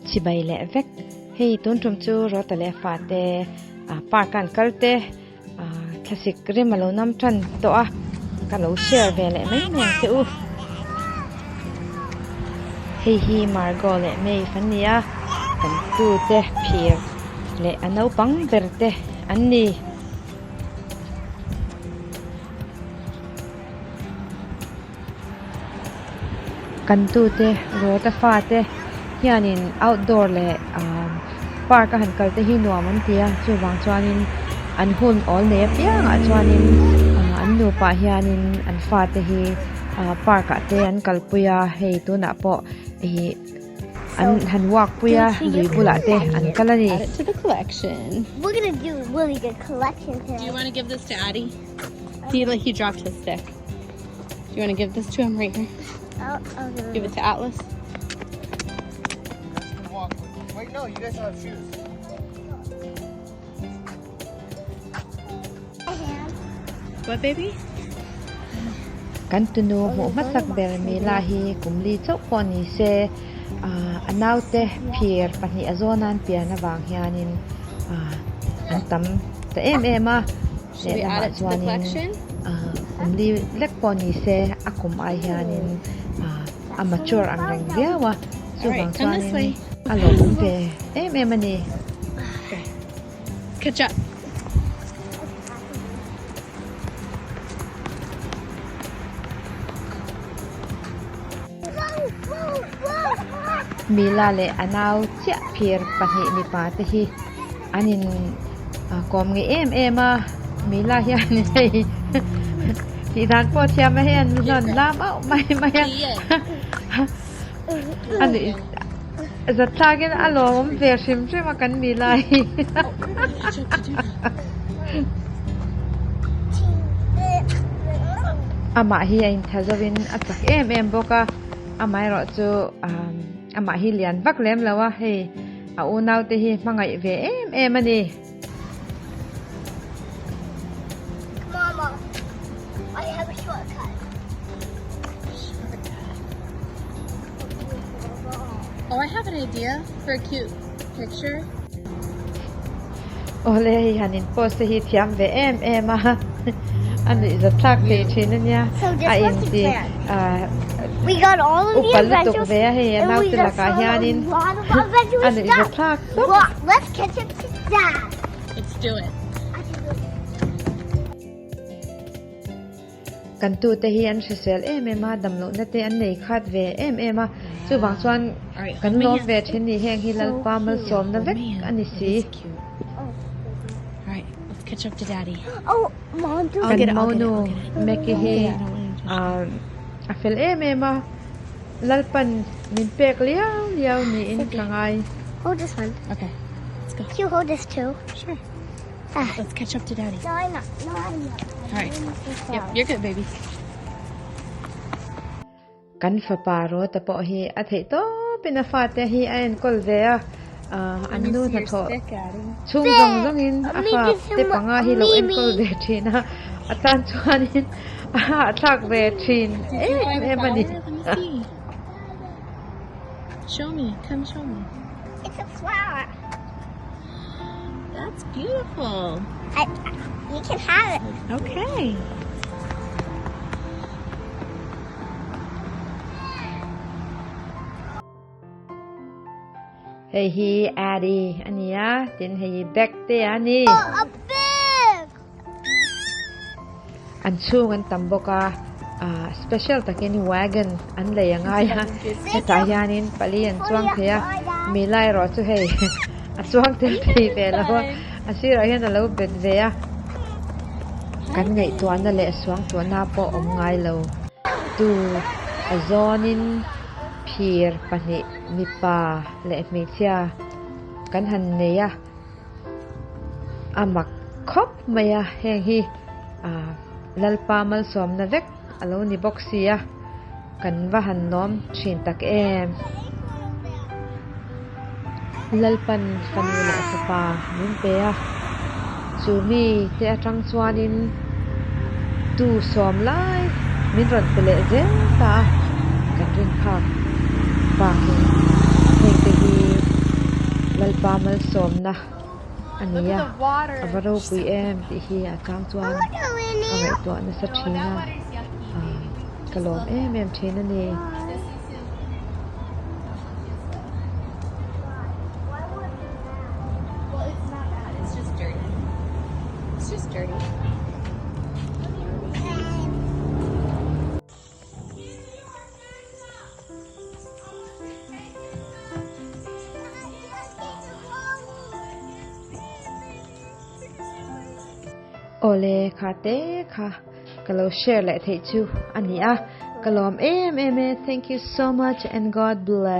chi bai le vek hei tun tum chu ro ta le fa te park kan kalte classic rimalo nam tran to a kan lo share ve le mai meng te u hei hi margo le mei fania kan tu te phir le anau pang berte anni kan tu te ro ta fa te hianin outdoor le park a han kalte hi nuam an tia chu wang chuanin an hun ol ne piang a chuanin an nu pa hianin an fa te hi park a te an kalpuya hei tu na po hi an han wak puya lui bula te an kalani Add it to the collection. We're gonna do a really good collection today. Do you want to give this to Addie? He dropped his stick. Do you want to give this to him right here? I'll Give it to Atlas. Wait, no, you guys don't have shoes. What, baby? kan tunu mu masak ber mi la hi kumli chau poni se anau te phir pani azonan piana wang hianin an tam te em a Should we add it to the collection? kumli lek poni se akum ai hianin amateur ang reng biawa chu Alright, wang come this way. chuanin alom ve em ani Okay. Catch up. mila le anau chia phir pani mi pa te hi anin kom nge em a mila hian nei thì thằng po chia mà hen non lam au mai mai anh ấy giật cha cái alo om về sim chứ mà cần mi lại ama hi anh thazovin atak em boka amai ro chu ama hi lian vak lem lawa he a unau te hi mangai ve em ani Mama, I have a shortcut. Oh, I have an idea for a cute picture. ole hi hanin post hi thiam ve em a anh ấy rất thắc về chuyện này nha So this was the plan. We got all of the upalu tuk adventures, ve he and nau we te la just ka saw a hianin lot of adventurous anh ấy rất stuff. thắc Look, let's catch up to Dad. Let's do it. kan tu te hi an sel em a dam lo na te an nei khat ve em a chu wang chuan Alright, kan hold my lo hand. ve thin ni heng hi lalpa mal som na vek ani si Alright, let's catch up to Daddy. Oh, Mom, do I'll get it, kan I'll mau get it, nu I'll get it. meki hi I don't want to a fel em a lalpan min pek liao ni in tlangai hold this one. Okay, let's go. Can you hold this too? Sure. Ah. Let's catch up to Daddy. No, I'm not. No, I'm not. Alright. Yep, you're good, baby. kan fa paro ta po hi a thei to pina fa te hi an kol ve a an nu na tho Addie. chung zong zong in a fa te panga hi lo en kol ve thina a tan chuan in a thak ve thin em ani Let me see. Show me. Come show me. It's a flower. That's beautiful. You can have it. Okay. hei hi adi ania tin hei back te ani Oh, a big. an chung an tamboka special takin wagon an le angai ha ta yanin pali an chuang thea mi lai ro chu hei a chuang tel thi ve lo a sir a hian a lo bet ve a kan ngai tuan na le suang tuan na po om ngai lo tu a zonin phir pani mi pa le mi chia kan han ne ya amak khop maya heng hi lalpa mal som na vek alo ni boxia kan va han nom thin tak em lalpan fanula sapa min pe a chumi te atang chuanin tu som lai min ron pele zel ta kan rin khak pa heng te hi mal som na Look ania at the water. avaro pui em ti hi a chang chuan Look at Winnie. amai to na sa No, that thina water's yucky, baby. kalom em thina ni Well, it's not bad. It's just dirty. It's just dirty. ole khate kha kalo share le thei chu ania kalom em thank you so much and God bless.